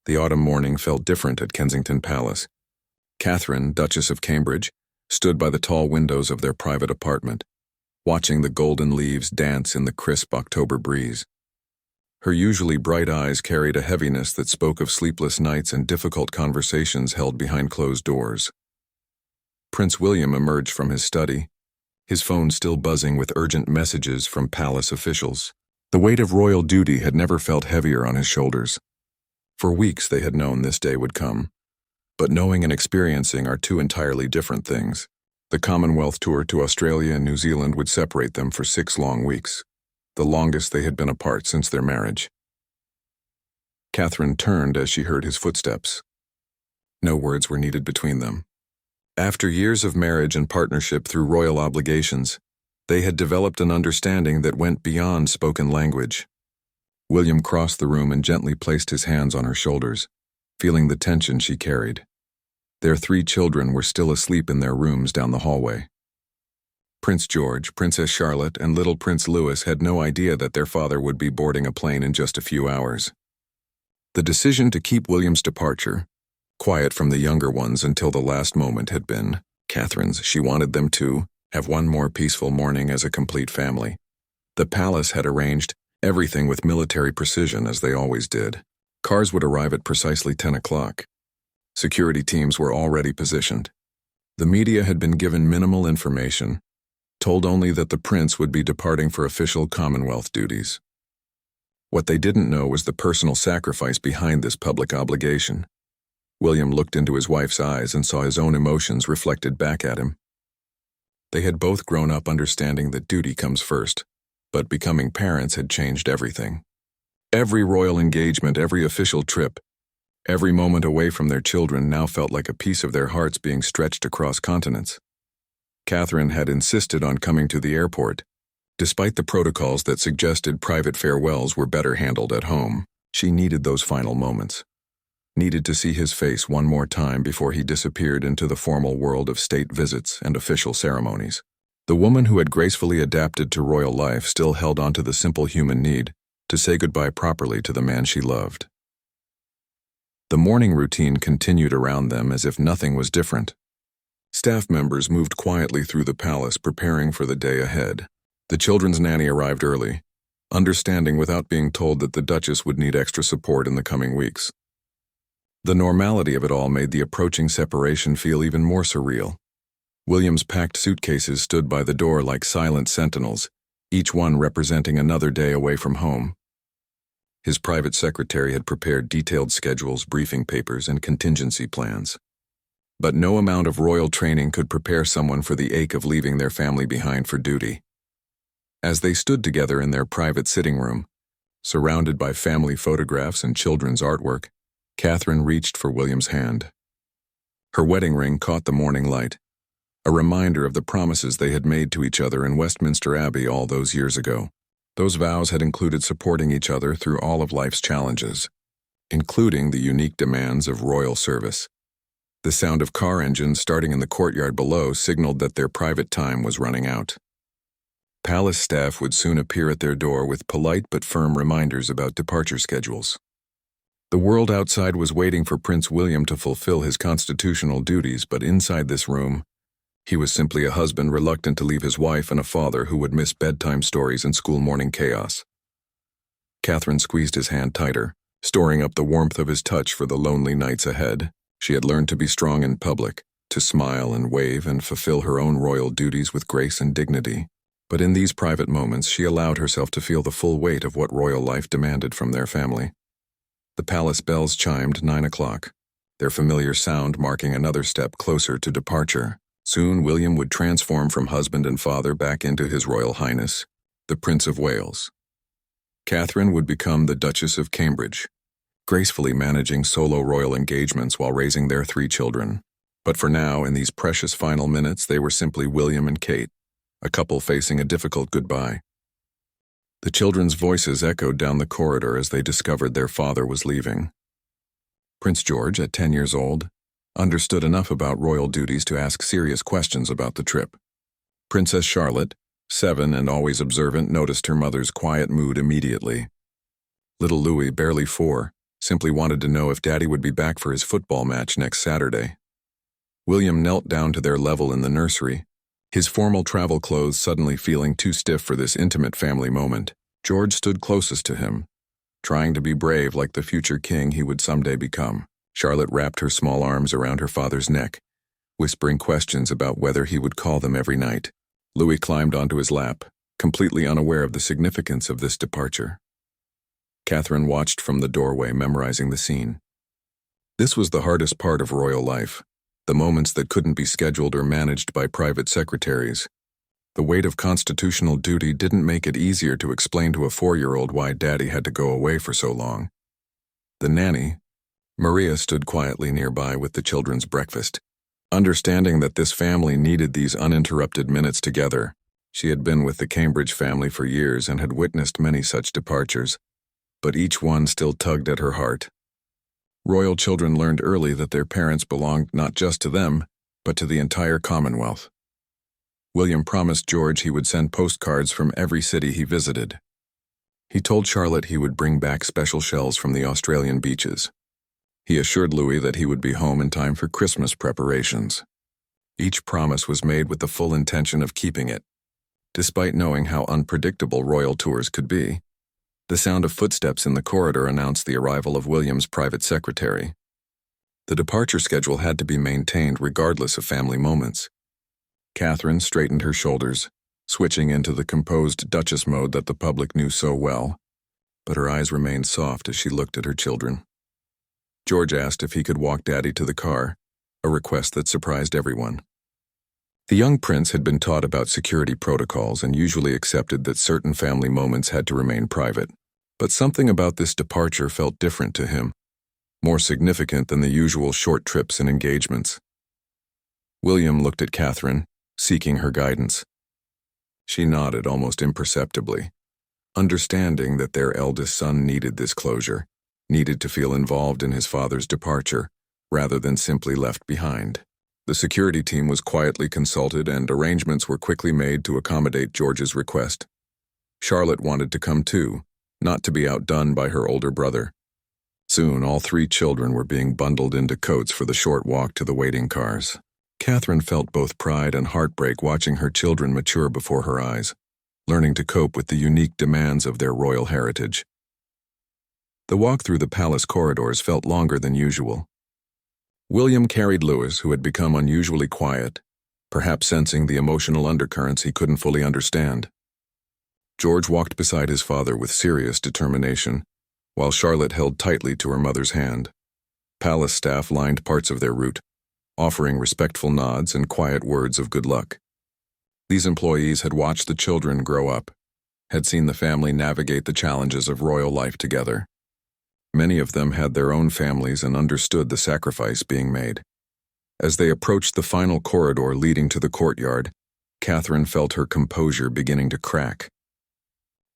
The autumn morning felt different at Kensington Palace. Catherine, Duchess of Cambridge, stood by the tall windows of their private apartment, watching the golden leaves dance in the crisp October breeze. Her usually bright eyes carried a heaviness that spoke of sleepless nights and difficult conversations held behind closed doors. Prince William emerged from his study, his phone still buzzing with urgent messages from palace officials. The weight of royal duty had never felt heavier on his shoulders. For weeks they had known this day would come. But knowing and experiencing are two entirely different things. The Commonwealth tour to Australia and New Zealand would separate them for 6 long weeks, the longest they had been apart since their marriage. Catherine turned as she heard his footsteps. No words were needed between them. After years of marriage and partnership through royal obligations, they had developed an understanding that went beyond spoken language. William crossed the room and gently placed his hands on her shoulders, feeling the tension she carried. Their 3 children were still asleep in their rooms down the hallway. Prince George, Princess Charlotte, and little Prince Louis had no idea that their father would be boarding a plane in just a few hours. The decision to keep William's departure, quiet from the younger ones until the last moment, had been Catherine's. She wanted them to have one more peaceful morning as a complete family. The palace had arranged everything with military precision, as they always did. Cars would arrive at precisely 10 o'clock. Security teams were already positioned. The media had been given minimal information, told only that the prince would be departing for official Commonwealth duties. What they didn't know was the personal sacrifice behind this public obligation. William looked into his wife's eyes and saw his own emotions reflected back at him. They had both grown up understanding that duty comes first, but becoming parents had changed everything. Every royal engagement, every official trip, every moment away from their children now felt like a piece of their hearts being stretched across continents. Catherine had insisted on coming to the airport. Despite the protocols that suggested private farewells were better handled at home, she needed those final moments. Needed to see his face one more time before he disappeared into the formal world of state visits and official ceremonies. The woman who had gracefully adapted to royal life still held on to the simple human need to say goodbye properly to the man she loved. The morning routine continued around them as if nothing was different. Staff members moved quietly through the palace, preparing for the day ahead. The children's nanny arrived early, understanding without being told that the Duchess would need extra support in the coming weeks. The normality of it all made the approaching separation feel even more surreal. William's packed suitcases stood by the door like silent sentinels, each one representing another day away from home. His private secretary had prepared detailed schedules, briefing papers, and contingency plans. But no amount of royal training could prepare someone for the ache of leaving their family behind for duty. As they stood together in their private sitting room, surrounded by family photographs and children's artwork, Catherine reached for William's hand. Her wedding ring caught the morning light, a reminder of the promises they had made to each other in Westminster Abbey all those years ago. Those vows had included supporting each other through all of life's challenges, including the unique demands of royal service. The sound of car engines starting in the courtyard below signaled that their private time was running out. Palace staff would soon appear at their door with polite but firm reminders about departure schedules. The world outside was waiting for Prince William to fulfill his constitutional duties, but inside this room, he was simply a husband reluctant to leave his wife and a father who would miss bedtime stories and school morning chaos. Catherine squeezed his hand tighter, storing up the warmth of his touch for the lonely nights ahead. She had learned to be strong in public, to smile and wave and fulfill her own royal duties with grace and dignity. But in these private moments, she allowed herself to feel the full weight of what royal life demanded from their family. The palace bells chimed 9 o'clock, their familiar sound marking another step closer to departure. Soon William would transform from husband and father back into His Royal Highness, the Prince of Wales. Catherine would become the Duchess of Cambridge, gracefully managing solo royal engagements while raising their 3 children. But for now, in these precious final minutes, they were simply William and Kate, a couple facing a difficult goodbye. The children's voices echoed down the corridor as they discovered their father was leaving. Prince George, at 10 years old, understood enough about royal duties to ask serious questions about the trip. Princess Charlotte, 7 and always observant, noticed her mother's quiet mood immediately. Little Louis, barely 4, simply wanted to know if Daddy would be back for his football match next Saturday. William knelt down to their level in the nursery, his formal travel clothes suddenly feeling too stiff for this intimate family moment. George stood closest to him, trying to be brave like the future king he would someday become. Charlotte wrapped her small arms around her father's neck, whispering questions about whether he would call them every night. Louis climbed onto his lap, completely unaware of the significance of this departure. Catherine watched from the doorway, memorizing the scene. This was the hardest part of royal life, the moments that couldn't be scheduled or managed by private secretaries. The weight of constitutional duty didn't make it easier to explain to a 4-year-old why Daddy had to go away for so long. The nanny, Maria, stood quietly nearby with the children's breakfast. Understanding that this family needed these uninterrupted minutes together, she had been with the Cambridge family for years and had witnessed many such departures, but each one still tugged at her heart. Royal children learned early that their parents belonged not just to them, but to the entire Commonwealth. William promised George he would send postcards from every city he visited. He told Charlotte he would bring back special shells from the Australian beaches. He assured Louis that he would be home in time for Christmas preparations. Each promise was made with the full intention of keeping it. Despite knowing how unpredictable royal tours could be, the sound of footsteps in the corridor announced the arrival of William's private secretary. The departure schedule had to be maintained regardless of family moments. Catherine straightened her shoulders, switching into the composed Duchess mode that the public knew so well, but her eyes remained soft as she looked at her children. George asked if he could walk Daddy to the car, a request that surprised everyone. The young prince had been taught about security protocols and usually accepted that certain family moments had to remain private. But something about this departure felt different to him, more significant than the usual short trips and engagements. William looked at Catherine, seeking her guidance. She nodded almost imperceptibly, understanding that their eldest son needed this closure, needed to feel involved in his father's departure, rather than simply left behind. The security team was quietly consulted and arrangements were quickly made to accommodate George's request. Charlotte wanted to come too, not to be outdone by her older brother. Soon, all 3 children were being bundled into coats for the short walk to the waiting cars. Catherine felt both pride and heartbreak watching her children mature before her eyes, learning to cope with the unique demands of their royal heritage. The walk through the palace corridors felt longer than usual. William carried Louis, who had become unusually quiet, perhaps sensing the emotional undercurrents he couldn't fully understand. George walked beside his father with serious determination, while Charlotte held tightly to her mother's hand. Palace staff lined parts of their route, offering respectful nods and quiet words of good luck. These employees had watched the children grow up, had seen the family navigate the challenges of royal life together. Many of them had their own families and understood the sacrifice being made. As they approached the final corridor leading to the courtyard, Catherine felt her composure beginning to crack.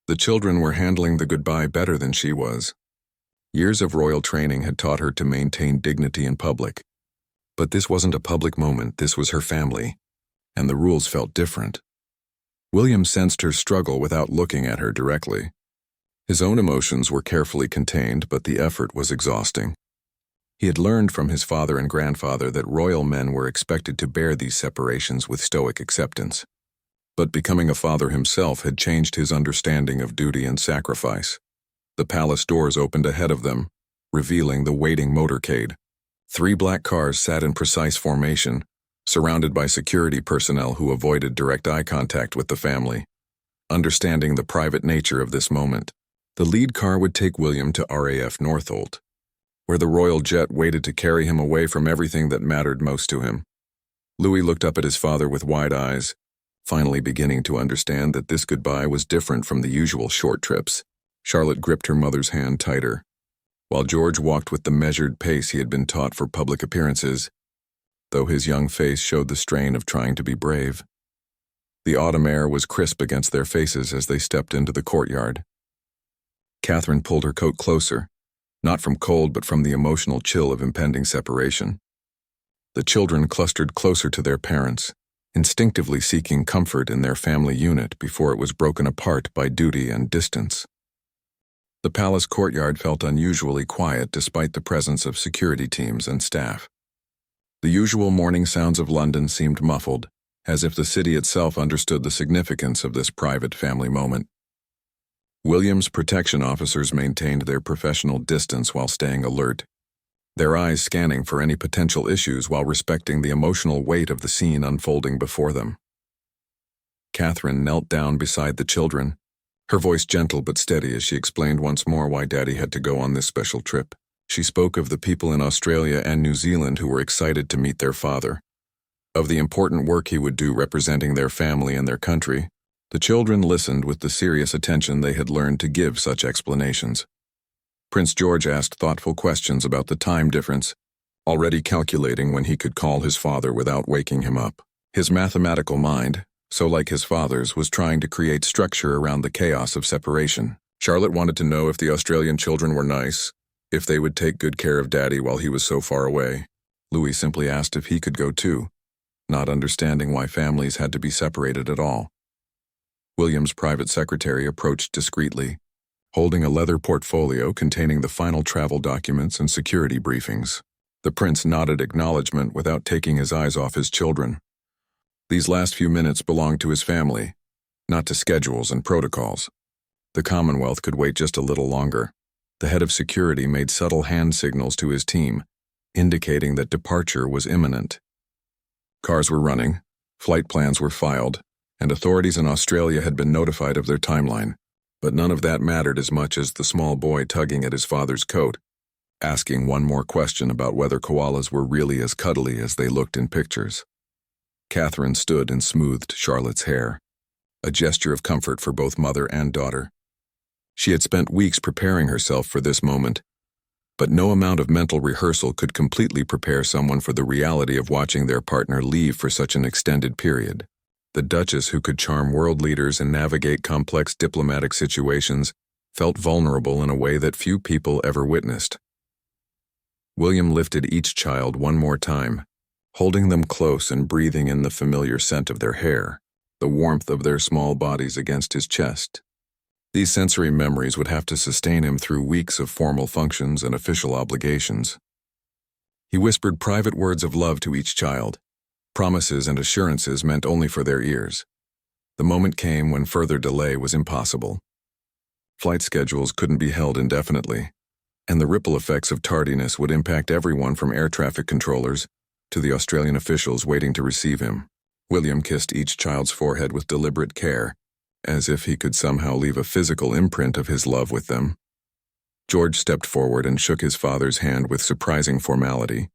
The children were handling the goodbye better than she was. Years of royal training had taught her to maintain dignity in public. But this wasn't a public moment, this was her family, and the rules felt different. William sensed her struggle without looking at her directly. His own emotions were carefully contained, but the effort was exhausting. He had learned from his father and grandfather that royal men were expected to bear these separations with stoic acceptance. But becoming a father himself had changed his understanding of duty and sacrifice. The palace doors opened ahead of them, revealing the waiting motorcade. 3 black cars sat in precise formation, surrounded by security personnel who avoided direct eye contact with the family. Understanding the private nature of this moment, the lead car would take William to RAF Northolt, where the royal jet waited to carry him away from everything that mattered most to him. Louis looked up at his father with wide eyes, finally beginning to understand that this goodbye was different from the usual short trips. Charlotte gripped her mother's hand tighter, while George walked with the measured pace he had been taught for public appearances, though his young face showed the strain of trying to be brave. The autumn air was crisp against their faces as they stepped into the courtyard. Catherine pulled her coat closer, not from cold but from the emotional chill of impending separation. The children clustered closer to their parents, instinctively seeking comfort in their family unit before it was broken apart by duty and distance. The palace courtyard felt unusually quiet despite the presence of security teams and staff. The usual morning sounds of London seemed muffled, as if the city itself understood the significance of this private family moment. William's protection officers maintained their professional distance while staying alert, their eyes scanning for any potential issues while respecting the emotional weight of the scene unfolding before them. Catherine knelt down beside the children, her voice gentle but steady as she explained once more why Daddy had to go on this special trip. She spoke of the people in Australia and New Zealand who were excited to meet their father, of the important work he would do representing their family and their country. The children listened with the serious attention they had learned to give such explanations. Prince George asked thoughtful questions about the time difference, already calculating when he could call his father without waking him up. His mathematical mind, so like his father's, was trying to create structure around the chaos of separation. Charlotte wanted to know if the Australian children were nice, if they would take good care of Daddy while he was so far away. Louis simply asked if he could go too, not understanding why families had to be separated at all. William's private secretary approached discreetly, holding a leather portfolio containing the final travel documents and security briefings. The prince nodded acknowledgement without taking his eyes off his children. These last few minutes belonged to his family, not to schedules and protocols. The Commonwealth could wait just a little longer. The head of security made subtle hand signals to his team, indicating that departure was imminent. Cars were running, flight plans were filed, and authorities in Australia had been notified of their timeline. But none of that mattered as much as the small boy tugging at his father's coat, asking one more question about whether koalas were really as cuddly as they looked in pictures. Catherine stood and smoothed Charlotte's hair, a gesture of comfort for both mother and daughter. She had spent weeks preparing herself for this moment, but no amount of mental rehearsal could completely prepare someone for the reality of watching their partner leave for such an extended period. The Duchess, who could charm world leaders and navigate complex diplomatic situations, felt vulnerable in a way that few people ever witnessed. William lifted each child one more time, holding them close and breathing in the familiar scent of their hair, the warmth of their small bodies against his chest. These sensory memories would have to sustain him through weeks of formal functions and official obligations. He whispered private words of love to each child, promises and assurances meant only for their ears. The moment came when further delay was impossible. Flight schedules couldn't be held indefinitely, and the ripple effects of tardiness would impact everyone from air traffic controllers to the Australian officials waiting to receive him. William kissed each child's forehead with deliberate care, as if he could somehow leave a physical imprint of his love with them. George stepped forward and shook his father's hand with surprising formality,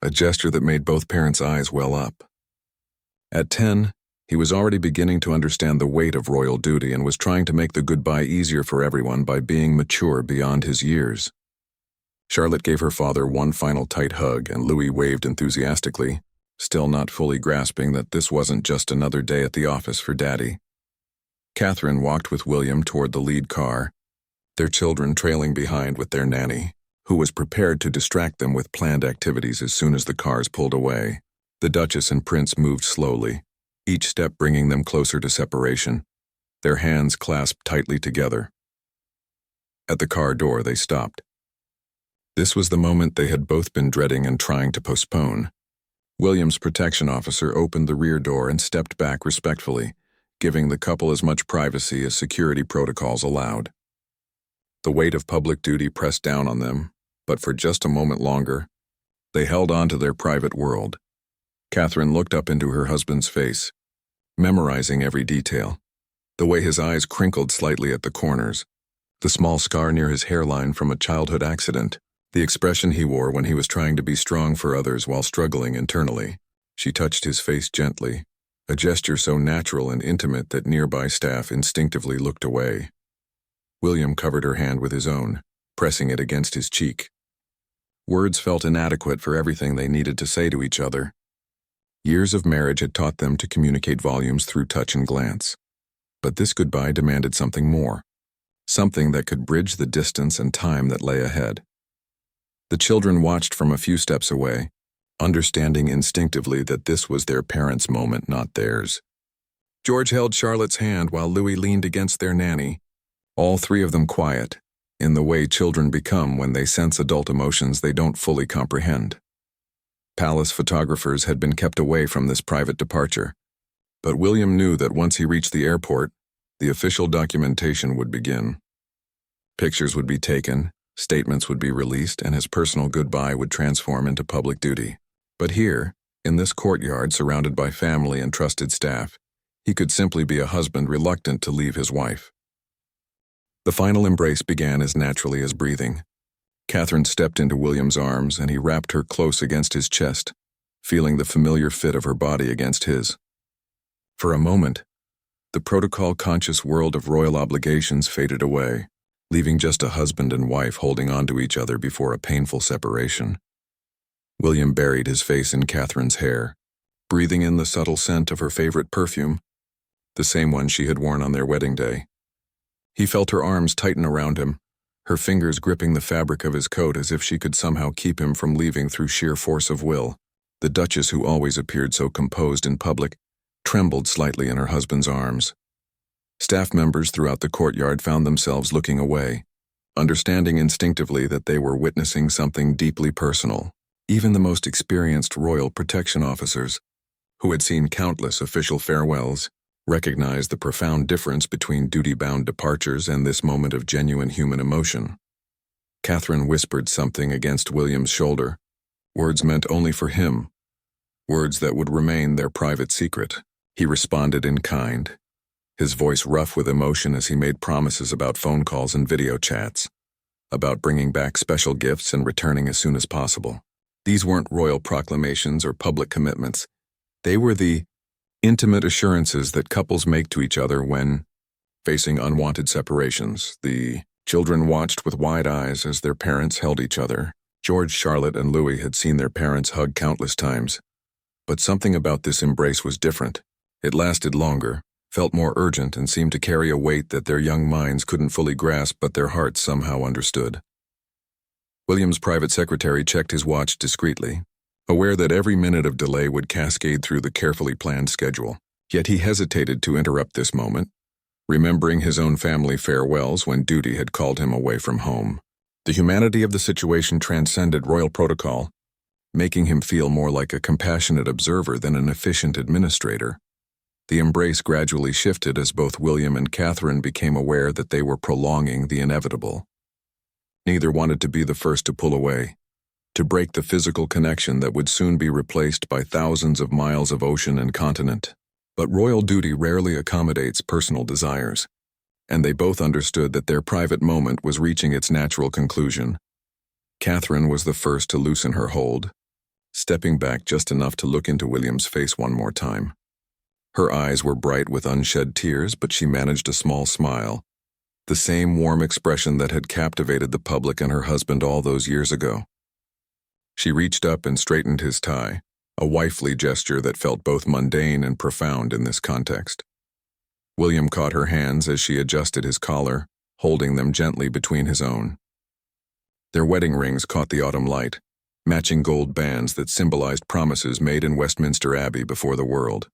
a gesture that made both parents' eyes well up. At 10, he was already beginning to understand the weight of royal duty and was trying to make the goodbye easier for everyone by being mature beyond his years. Charlotte gave her father one final tight hug, and Louis waved enthusiastically, still not fully grasping that this wasn't just another day at the office for Daddy. Catherine walked with William toward the lead car, their children trailing behind with their nanny, who was prepared to distract them with planned activities as soon as the cars pulled away. The Duchess and Prince moved slowly, each step bringing them closer to separation, their hands clasped tightly together. At the car door, they stopped. This was the moment they had both been dreading and trying to postpone. William's protection officer opened the rear door and stepped back respectfully, giving the couple as much privacy as security protocols allowed. The weight of public duty pressed down on them, but for just a moment longer, they held on to their private world. Catherine looked up into her husband's face, memorizing every detail. The way his eyes crinkled slightly at the corners, the small scar near his hairline from a childhood accident, the expression he wore when he was trying to be strong for others while struggling internally. She touched his face gently, a gesture so natural and intimate that nearby staff instinctively looked away. William covered her hand with his own, pressing it against his cheek. Words felt inadequate for everything they needed to say to each other. Years of marriage had taught them to communicate volumes through touch and glance. But this goodbye demanded something more, something that could bridge the distance and time that lay ahead. The children watched from a few steps away, understanding instinctively that this was their parents' moment, not theirs. George held Charlotte's hand while Louis leaned against their nanny, all three of them quiet, in the way children become when they sense adult emotions they don't fully comprehend. Palace photographers had been kept away from this private departure, but William knew that once he reached the airport, the official documentation would begin. Pictures would be taken, statements would be released, and his personal goodbye would transform into public duty. But here, in this courtyard surrounded by family and trusted staff, he could simply be a husband reluctant to leave his wife. The final embrace began as naturally as breathing. Catherine stepped into William's arms, and he wrapped her close against his chest, feeling the familiar fit of her body against his. For a moment, the protocol-conscious world of royal obligations faded away, leaving just a husband and wife holding on to each other before a painful separation. William buried his face in Catherine's hair, breathing in the subtle scent of her favorite perfume, the same one she had worn on their wedding day. He felt her arms tighten around him, her fingers gripping the fabric of his coat as if she could somehow keep him from leaving through sheer force of will. The Duchess, who always appeared so composed in public, trembled slightly in her husband's arms. Staff members throughout the courtyard found themselves looking away, understanding instinctively that they were witnessing something deeply personal. Even the most experienced royal protection officers, who had seen countless official farewells, recognized the profound difference between duty-bound departures and this moment of genuine human emotion. Catherine whispered something against William's shoulder, words meant only for him, words that would remain their private secret. He responded in kind, his voice rough with emotion as he made promises about phone calls and video chats, about bringing back special gifts and returning as soon as possible. These weren't royal proclamations or public commitments. They were the intimate assurances that couples make to each other when facing unwanted separations. The children watched with wide eyes as their parents held each other. George, Charlotte, and Louis had seen their parents hug countless times. But something about this embrace was different. It lasted longer, felt more urgent, and seemed to carry a weight that their young minds couldn't fully grasp but their hearts somehow understood. William's private secretary checked his watch discreetly, aware that every minute of delay would cascade through the carefully planned schedule. Yet he hesitated to interrupt this moment, remembering his own family farewells when duty had called him away from home. The humanity of the situation transcended royal protocol, making him feel more like a compassionate observer than an efficient administrator. The embrace gradually shifted as both William and Catherine became aware that they were prolonging the inevitable. Neither wanted to be the first to pull away, to break the physical connection that would soon be replaced by thousands of miles of ocean and continent. But royal duty rarely accommodates personal desires, and they both understood that their private moment was reaching its natural conclusion. Catherine was the first to loosen her hold, stepping back just enough to look into William's face one more time. Her eyes were bright with unshed tears, but she managed a small smile, the same warm expression that had captivated the public and her husband all those years ago. She reached up and straightened his tie, a wifely gesture that felt both mundane and profound in this context. William caught her hands as she adjusted his collar, holding them gently between his own. Their wedding rings caught the autumn light, matching gold bands that symbolized promises made in Westminster Abbey before the world.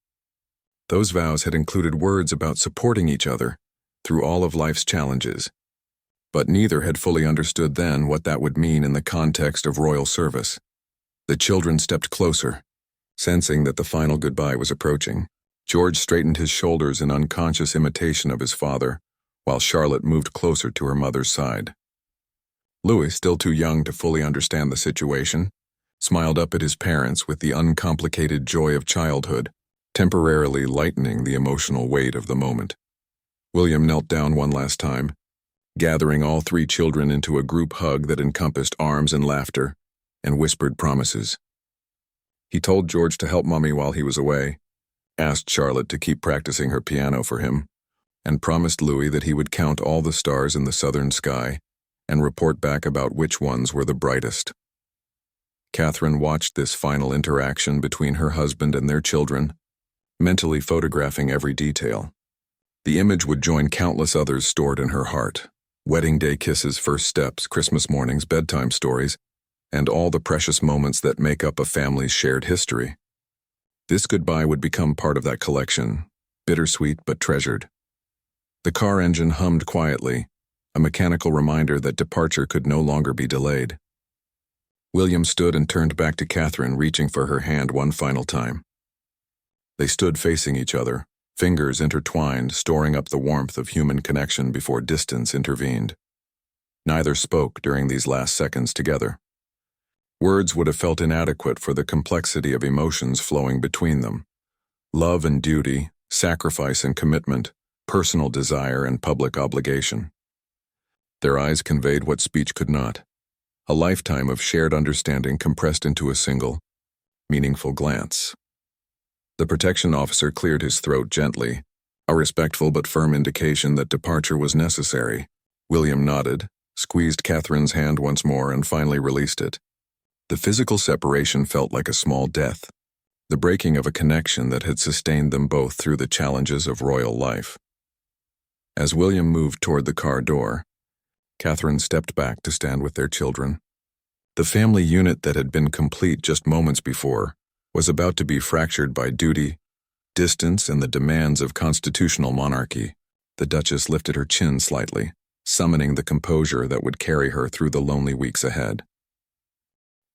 Those vows had included words about supporting each other through all of life's challenges, but neither had fully understood then what that would mean in the context of royal service. The children stepped closer, sensing that the final goodbye was approaching. George straightened his shoulders in unconscious imitation of his father, while Charlotte moved closer to her mother's side. Louis, still too young to fully understand the situation, smiled up at his parents with the uncomplicated joy of childhood, temporarily lightening the emotional weight of the moment. William knelt down one last time, gathering all three children into a group hug that encompassed arms and laughter, and whispered promises. He told George to help Mummy while he was away, asked Charlotte to keep practicing her piano for him, and promised Louis that he would count all the stars in the southern sky and report back about which ones were the brightest. Catherine watched this final interaction between her husband and their children, mentally photographing every detail. The image would join countless others stored in her heart: wedding day kisses, first steps, Christmas mornings, bedtime stories, and all the precious moments that make up a family's shared history. This goodbye would become part of that collection, bittersweet but treasured. The car engine hummed quietly, a mechanical reminder that departure could no longer be delayed. William stood and turned back to Catherine, reaching for her hand one final time. They stood facing each other, fingers intertwined, storing up the warmth of human connection before distance intervened. Neither spoke during these last seconds together. Words would have felt inadequate for the complexity of emotions flowing between them. Love and duty, sacrifice and commitment, personal desire and public obligation. Their eyes conveyed what speech could not. A lifetime of shared understanding compressed into a single, meaningful glance. The protection officer cleared his throat gently, a respectful but firm indication that departure was necessary. William nodded, squeezed Catherine's hand once more, and finally released it. The physical separation felt like a small death, the breaking of a connection that had sustained them both through the challenges of royal life. As William moved toward the car door, Catherine stepped back to stand with their children. The family unit that had been complete just moments before was about to be fractured by duty, distance, and the demands of constitutional monarchy. The Duchess lifted her chin slightly, summoning the composure that would carry her through the lonely weeks ahead.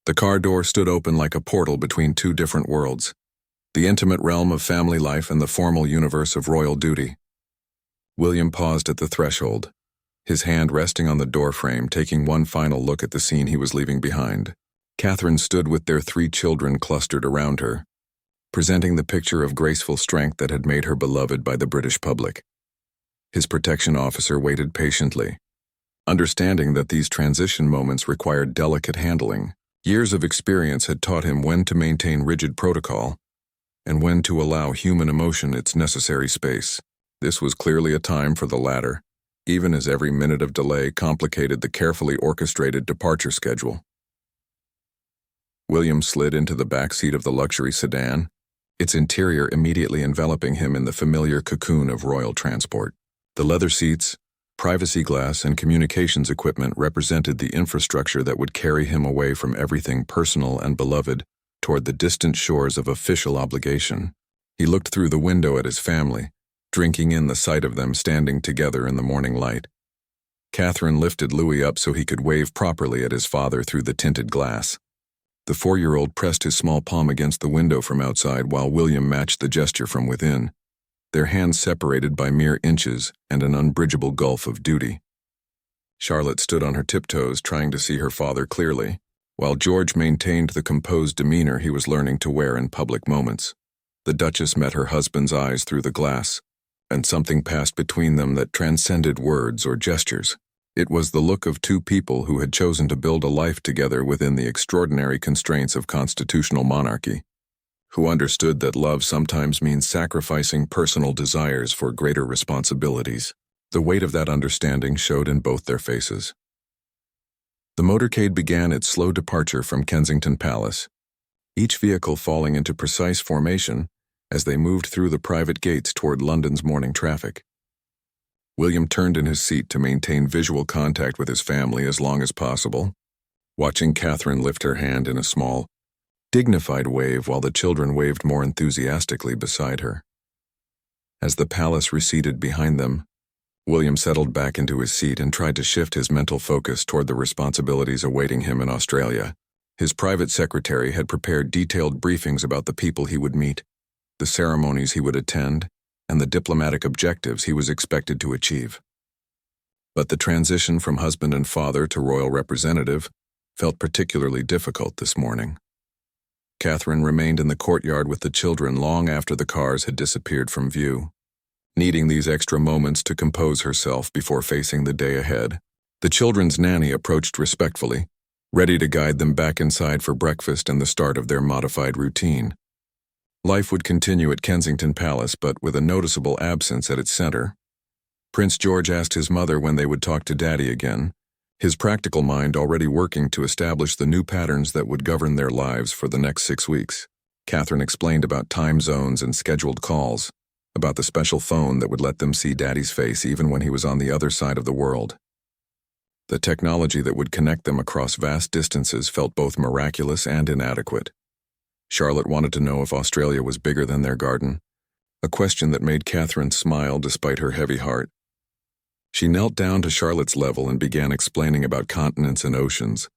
The car door stood open like a portal between two different worlds, the intimate realm of family life and the formal universe of royal duty. William paused at the threshold, his hand resting on the doorframe, taking one final look at the scene he was leaving behind. Catherine stood with their 3 children clustered around her, presenting the picture of graceful strength that had made her beloved by the British public. His protection officer waited patiently, understanding that these transition moments required delicate handling. Years of experience had taught him when to maintain rigid protocol and when to allow human emotion its necessary space. This was clearly a time for the latter, even as every minute of delay complicated the carefully orchestrated departure schedule. William slid into the back seat of the luxury sedan, its interior immediately enveloping him in the familiar cocoon of royal transport. The leather seats, privacy glass, and communications equipment represented the infrastructure that would carry him away from everything personal and beloved toward the distant shores of official obligation. He looked through the window at his family, drinking in the sight of them standing together in the morning light. Catherine lifted Louis up so he could wave properly at his father through the tinted glass. The 4-year-old pressed his small palm against the window from outside while William matched the gesture from within, their hands separated by mere inches and an unbridgeable gulf of duty. Charlotte stood on her tiptoes trying to see her father clearly, while George maintained the composed demeanor he was learning to wear in public moments. The Duchess met her husband's eyes through the glass, and something passed between them that transcended words or gestures. It was the look of 2 people who had chosen to build a life together within the extraordinary constraints of constitutional monarchy, who understood that love sometimes means sacrificing personal desires for greater responsibilities. The weight of that understanding showed in both their faces. The motorcade began its slow departure from Kensington Palace, each vehicle falling into precise formation as they moved through the private gates toward London's morning traffic. William turned in his seat to maintain visual contact with his family as long as possible, watching Catherine lift her hand in a small, dignified wave while the children waved more enthusiastically beside her. As the palace receded behind them, William settled back into his seat and tried to shift his mental focus toward the responsibilities awaiting him in Australia. His private secretary had prepared detailed briefings about the people he would meet, the ceremonies he would attend, and the diplomatic objectives he was expected to achieve. But the transition from husband and father to royal representative felt particularly difficult this morning. Catherine remained in the courtyard with the children long after the cars had disappeared from view, needing these extra moments to compose herself before facing the day ahead. The children's nanny approached respectfully, ready to guide them back inside for breakfast and the start of their modified routine. Life would continue at Kensington Palace, but with a noticeable absence at its center. Prince George asked his mother when they would talk to Daddy again, his practical mind already working to establish the new patterns that would govern their lives for the next 6 weeks. Catherine explained about time zones and scheduled calls, about the special phone that would let them see Daddy's face even when he was on the other side of the world. The technology that would connect them across vast distances felt both miraculous and inadequate. Charlotte wanted to know if Australia was bigger than their garden, a question that made Catherine smile despite her heavy heart. She knelt down to Charlotte's level and began explaining about continents and oceans,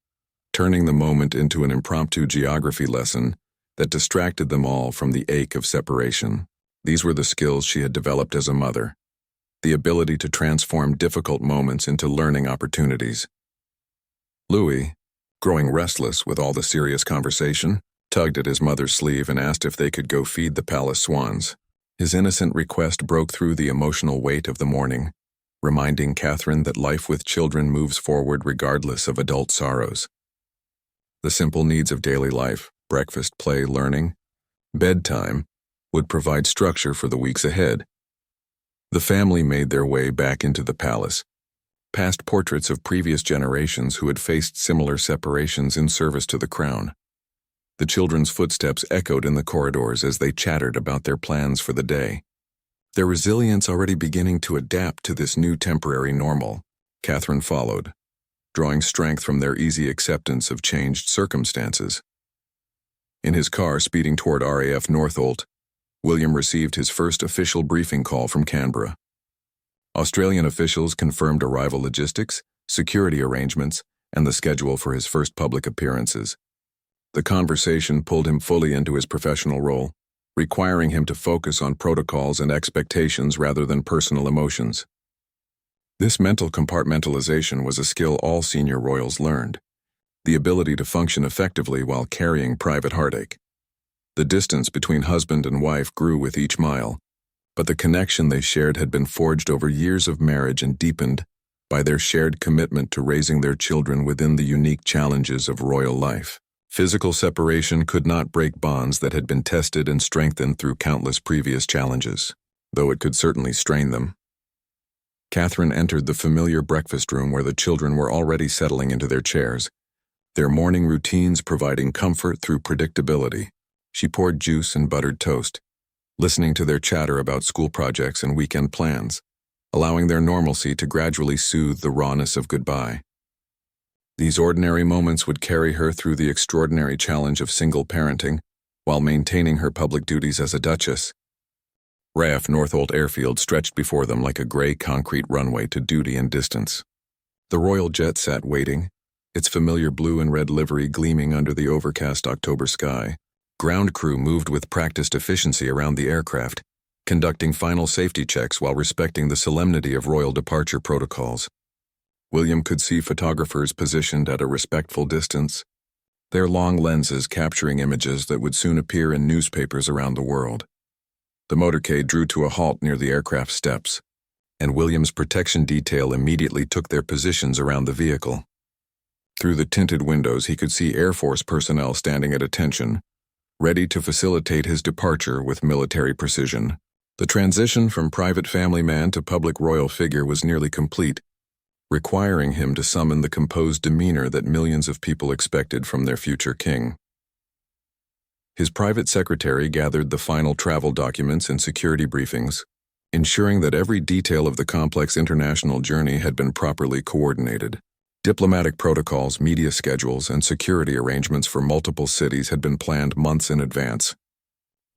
turning the moment into an impromptu geography lesson that distracted them all from the ache of separation. These were the skills she had developed as a mother, the ability to transform difficult moments into learning opportunities. Louis, growing restless with all the serious conversation, tugged at his mother's sleeve and asked if they could go feed the palace swans. His innocent request broke through the emotional weight of the morning, reminding Catherine that life with children moves forward regardless of adult sorrows. The simple needs of daily life, breakfast, play, learning, bedtime, would provide structure for the weeks ahead. The family made their way back into the palace, past portraits of previous generations who had faced similar separations in service to the crown. The children's footsteps echoed in the corridors as they chattered about their plans for the day. Their resilience already beginning to adapt to this new temporary normal, Catherine followed, drawing strength from their easy acceptance of changed circumstances. In his car speeding toward RAF Northolt, William received his first official briefing call from Canberra. Australian officials confirmed arrival logistics, security arrangements, and the schedule for his first public appearances. The conversation pulled him fully into his professional role, requiring him to focus on protocols and expectations rather than personal emotions. This mental compartmentalization was a skill all senior royals learned, the ability to function effectively while carrying private heartache. The distance between husband and wife grew with each mile, but the connection they shared had been forged over years of marriage and deepened by their shared commitment to raising their children within the unique challenges of royal life. Physical separation could not break bonds that had been tested and strengthened through countless previous challenges, though it could certainly strain them. Catherine entered the familiar breakfast room where the children were already settling into their chairs, their morning routines providing comfort through predictability. She poured juice and buttered toast, listening to their chatter about school projects and weekend plans, allowing their normalcy to gradually soothe the rawness of goodbye. These ordinary moments would carry her through the extraordinary challenge of single parenting while maintaining her public duties as a duchess. RAF Northolt Airfield stretched before them like a gray concrete runway to duty and distance. The royal jet sat waiting, its familiar blue and red livery gleaming under the overcast October sky. Ground crew moved with practiced efficiency around the aircraft, conducting final safety checks while respecting the solemnity of royal departure protocols. William could see photographers positioned at a respectful distance, their long lenses capturing images that would soon appear in newspapers around the world. The motorcade drew to a halt near the aircraft steps, and William's protection detail immediately took their positions around the vehicle. Through the tinted windows, he could see Air Force personnel standing at attention, ready to facilitate his departure with military precision. The transition from private family man to public royal figure was nearly complete, requiring him to summon the composed demeanor that millions of people expected from their future king. His private secretary gathered the final travel documents and security briefings, ensuring that every detail of the complex international journey had been properly coordinated. Diplomatic protocols, media schedules, and security arrangements for multiple cities had been planned months in advance.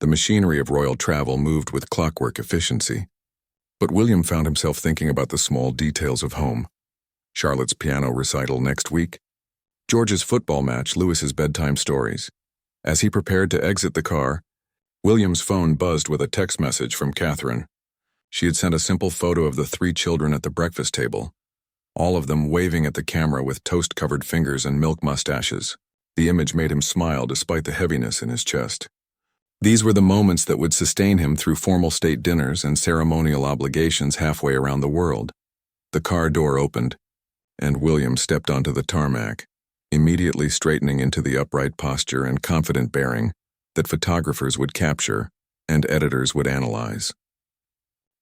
The machinery of royal travel moved with clockwork efficiency. But William found himself thinking about the small details of home. Charlotte's piano recital next week, George's football match, Louis's bedtime stories. As he prepared to exit the car, William's phone buzzed with a text message from Catherine. She had sent a simple photo of the 3 children at the breakfast table, all of them waving at the camera with toast-covered fingers and milk mustaches. The image made him smile despite the heaviness in his chest. These were the moments that would sustain him through formal state dinners and ceremonial obligations halfway around the world. The car door opened, and William stepped onto the tarmac, immediately straightening into the upright posture and confident bearing that photographers would capture and editors would analyze.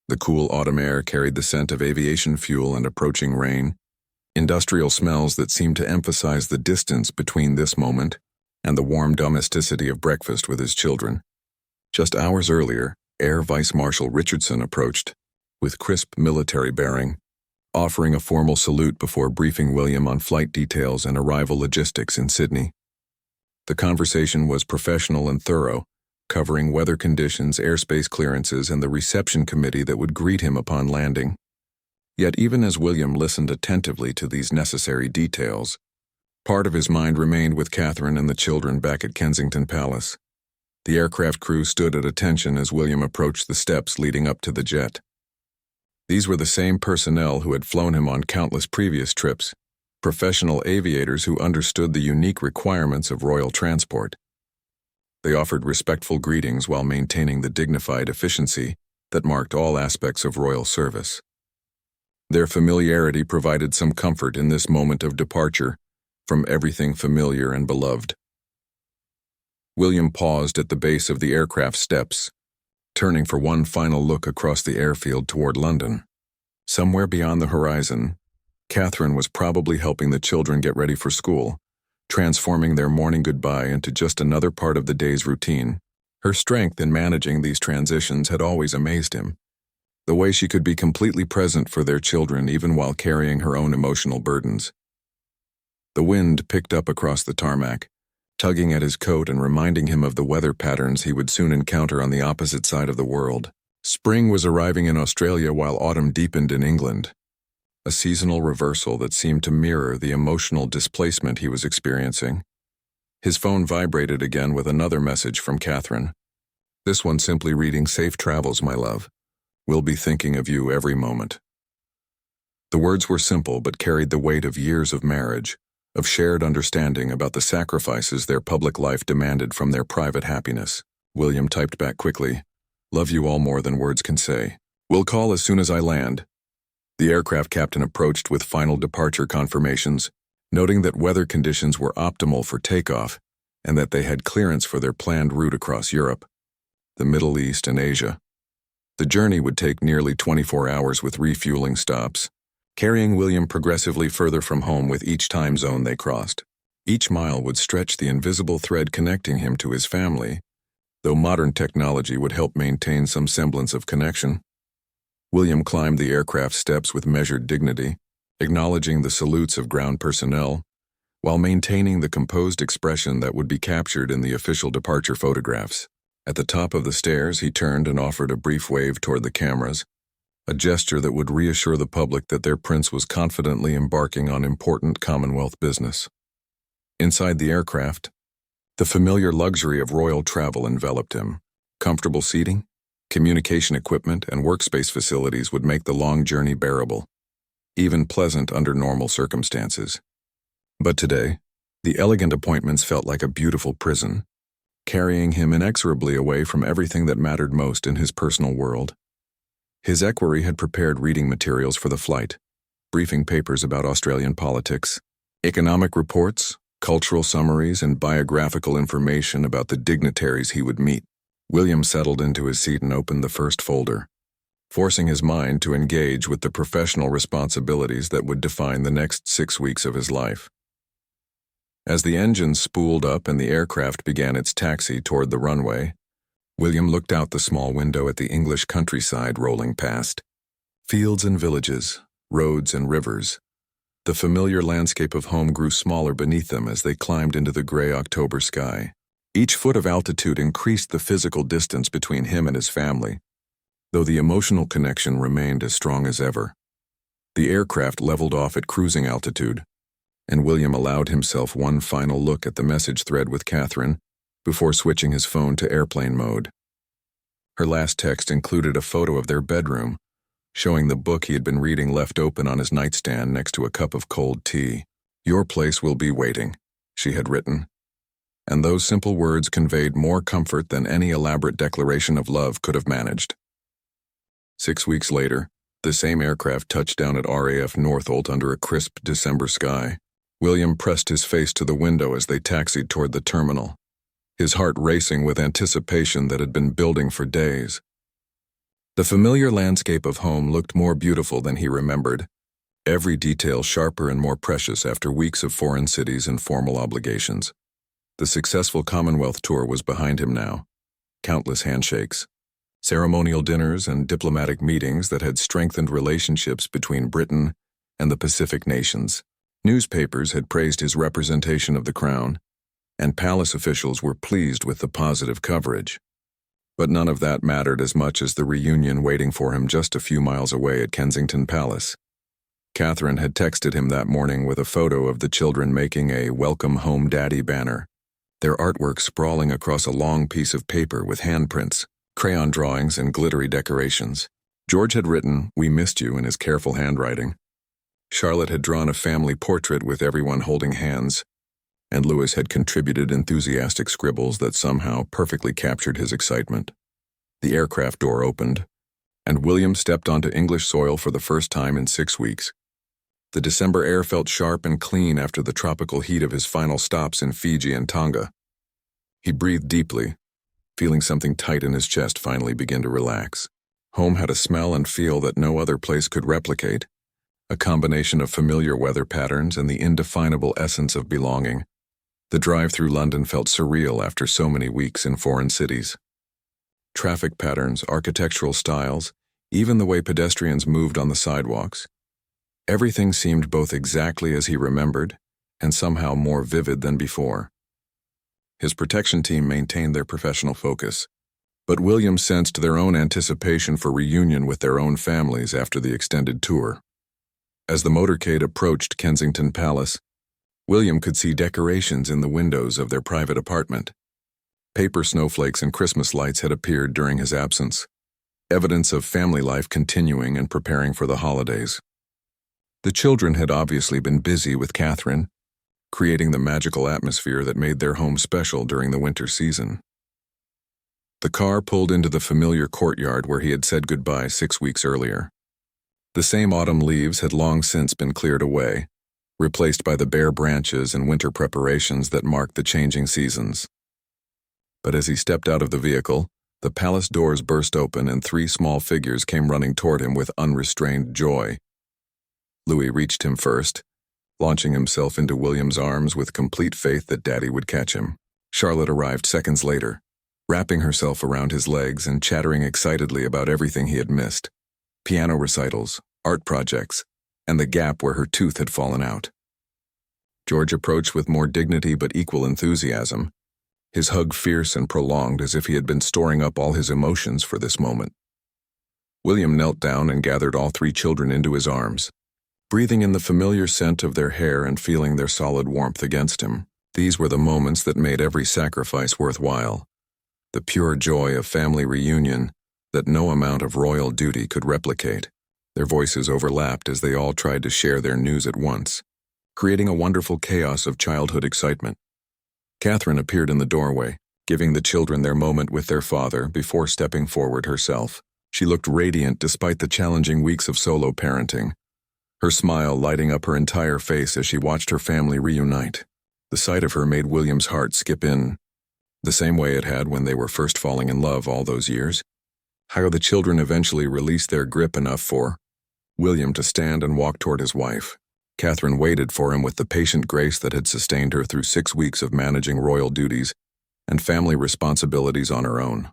The cool autumn air carried the scent of aviation fuel and approaching rain, industrial smells that seemed to emphasize the distance between this moment and the warm domesticity of breakfast with his children. Just hours earlier, Air Vice Marshal Richardson approached, with crisp military bearing, offering a formal salute before briefing William on flight details and arrival logistics in Sydney. The conversation was professional and thorough, covering weather conditions, airspace clearances, and the reception committee that would greet him upon landing. Yet even as William listened attentively to these necessary details, part of his mind remained with Catherine and the children back at Kensington Palace. The aircraft crew stood at attention as William approached the steps leading up to the jet. These were the same personnel who had flown him on countless previous trips, professional aviators who understood the unique requirements of royal transport. They offered respectful greetings while maintaining the dignified efficiency that marked all aspects of royal service. Their familiarity provided some comfort in this moment of departure from everything familiar and beloved. William paused at the base of the aircraft steps, turning for one final look across the airfield toward London. Somewhere beyond the horizon, Catherine was probably helping the children get ready for school, transforming their morning goodbye into just another part of the day's routine. Her strength in managing these transitions had always amazed him. The way she could be completely present for their children even while carrying her own emotional burdens. The wind picked up across the tarmac, tugging at his coat and reminding him of the weather patterns he would soon encounter on the opposite side of the world. Spring was arriving in Australia while autumn deepened in England, a seasonal reversal that seemed to mirror the emotional displacement he was experiencing. His phone vibrated again with another message from Catherine. This one simply reading, "Safe travels, my love. We'll be thinking of you every moment." The words were simple but carried the weight of years of marriage, of shared understanding about the sacrifices their public life demanded from their private happiness. William typed back quickly, "Love you all more than words can say. We'll call as soon as I land." The aircraft captain approached with final departure confirmations, noting that weather conditions were optimal for takeoff and that they had clearance for their planned route across Europe, the Middle East, and Asia. The journey would take nearly 24 hours with refueling stops, carrying William progressively further from home with each time zone they crossed. Each mile would stretch the invisible thread connecting him to his family, though modern technology would help maintain some semblance of connection. William climbed the aircraft steps with measured dignity, acknowledging the salutes of ground personnel, while maintaining the composed expression that would be captured in the official departure photographs. At the top of the stairs, he turned and offered a brief wave toward the cameras, a gesture that would reassure the public that their prince was confidently embarking on important Commonwealth business. Inside the aircraft, the familiar luxury of royal travel enveloped him. Comfortable seating, communication equipment, and workspace facilities would make the long journey bearable, even pleasant under normal circumstances. But today, the elegant appointments felt like a beautiful prison, carrying him inexorably away from everything that mattered most in his personal world. His equerry had prepared reading materials for the flight, briefing papers about Australian politics, economic reports, cultural summaries, and biographical information about the dignitaries he would meet. William settled into his seat and opened the first folder, forcing his mind to engage with the professional responsibilities that would define the next 6 weeks of his life. As the engines spooled up and the aircraft began its taxi toward the runway, William looked out the small window at the English countryside rolling past. Fields and villages, roads and rivers. The familiar landscape of home grew smaller beneath them as they climbed into the gray October sky. Each foot of altitude increased the physical distance between him and his family, though the emotional connection remained as strong as ever. The aircraft leveled off at cruising altitude, and William allowed himself one final look at the message thread with Catherine before switching his phone to airplane mode. Her last text included a photo of their bedroom, showing the book he had been reading left open on his nightstand next to a cup of cold tea. "Your place will be waiting," she had written, and those simple words conveyed more comfort than any elaborate declaration of love could have managed. 6 weeks later, the same aircraft touched down at RAF Northolt under a crisp December sky. William pressed his face to the window as they taxied toward the terminal, his heart racing with anticipation that had been building for days. The familiar landscape of home looked more beautiful than he remembered, every detail sharper and more precious after weeks of foreign cities and formal obligations. The successful Commonwealth tour was behind him now, countless handshakes, ceremonial dinners, and diplomatic meetings that had strengthened relationships between Britain and the Pacific nations. Newspapers had praised his representation of the Crown, and palace officials were pleased with the positive coverage. But none of that mattered as much as the reunion waiting for him just a few miles away at Kensington Palace. Catherine had texted him that morning with a photo of the children making a "Welcome Home Daddy" banner, their artwork sprawling across a long piece of paper with handprints, crayon drawings, and glittery decorations. George had written, "We missed you," in his careful handwriting. Charlotte had drawn a family portrait with everyone holding hands, and Louis had contributed enthusiastic scribbles that somehow perfectly captured his excitement. The aircraft door opened, and William stepped onto English soil for the first time in 6 weeks. The December air felt sharp and clean after the tropical heat of his final stops in Fiji and Tonga. He breathed deeply, feeling something tight in his chest finally begin to relax. Home had a smell and feel that no other place could replicate, a combination of familiar weather patterns and the indefinable essence of belonging. The drive through London felt surreal after so many weeks in foreign cities. Traffic patterns, architectural styles, even the way pedestrians moved on the sidewalks. Everything seemed both exactly as he remembered and somehow more vivid than before. His protection team maintained their professional focus, but William sensed their own anticipation for reunion with their own families after the extended tour. As the motorcade approached Kensington Palace, William could see decorations in the windows of their private apartment. Paper snowflakes and Christmas lights had appeared during his absence, evidence of family life continuing and preparing for the holidays. The children had obviously been busy with Catherine, creating the magical atmosphere that made their home special during the winter season. The car pulled into the familiar courtyard where he had said goodbye 6 weeks earlier. The same autumn leaves had long since been cleared away, replaced by the bare branches and winter preparations that marked the changing seasons. But as he stepped out of the vehicle, the palace doors burst open and 3 small figures came running toward him with unrestrained joy. Louis reached him first, launching himself into William's arms with complete faith that Daddy would catch him. Charlotte arrived seconds later, wrapping herself around his legs and chattering excitedly about everything he had missed: piano recitals, art projects, and the gap where her tooth had fallen out. George approached with more dignity but equal enthusiasm, his hug fierce and prolonged as if he had been storing up all his emotions for this moment. William knelt down and gathered all 3 children into his arms, breathing in the familiar scent of their hair and feeling their solid warmth against him. These were the moments that made every sacrifice worthwhile, the pure joy of family reunion that no amount of royal duty could replicate. Their voices overlapped as they all tried to share their news at once, creating a wonderful chaos of childhood excitement. Catherine appeared in the doorway, giving the children their moment with their father before stepping forward herself. She looked radiant despite the challenging weeks of solo parenting, her smile lighting up her entire face as she watched her family reunite. The sight of her made William's heart skip in, the same way it had when they were first falling in love all those years. How the children eventually released their grip enough for William to stand and walk toward his wife. Catherine waited for him with the patient grace that had sustained her through 6 weeks of managing royal duties and family responsibilities on her own.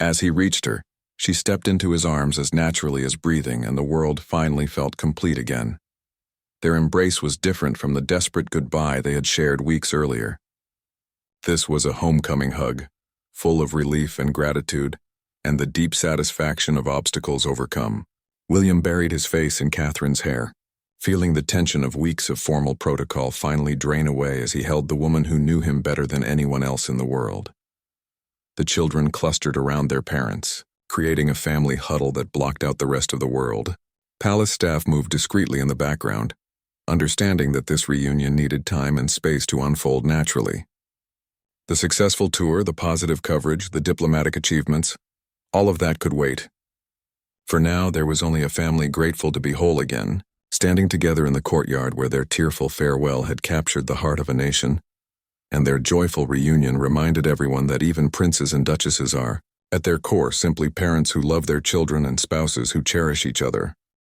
As he reached her, she stepped into his arms as naturally as breathing, and the world finally felt complete again. Their embrace was different from the desperate goodbye they had shared weeks earlier. This was a homecoming hug, full of relief and gratitude, and the deep satisfaction of obstacles overcome. William buried his face in Catherine's hair, feeling the tension of weeks of formal protocol finally drain away as he held the woman who knew him better than anyone else in the world. The children clustered around their parents, creating a family huddle that blocked out the rest of the world. Palace staff moved discreetly in the background, understanding that this reunion needed time and space to unfold naturally. The successful tour, the positive coverage, the diplomatic achievements, all of that could wait. For now, there was only a family grateful to be whole again, standing together in the courtyard where their tearful farewell had captured the heart of a nation, and their joyful reunion reminded everyone that even princes and duchesses are, at their core, simply parents who love their children and spouses who cherish each other.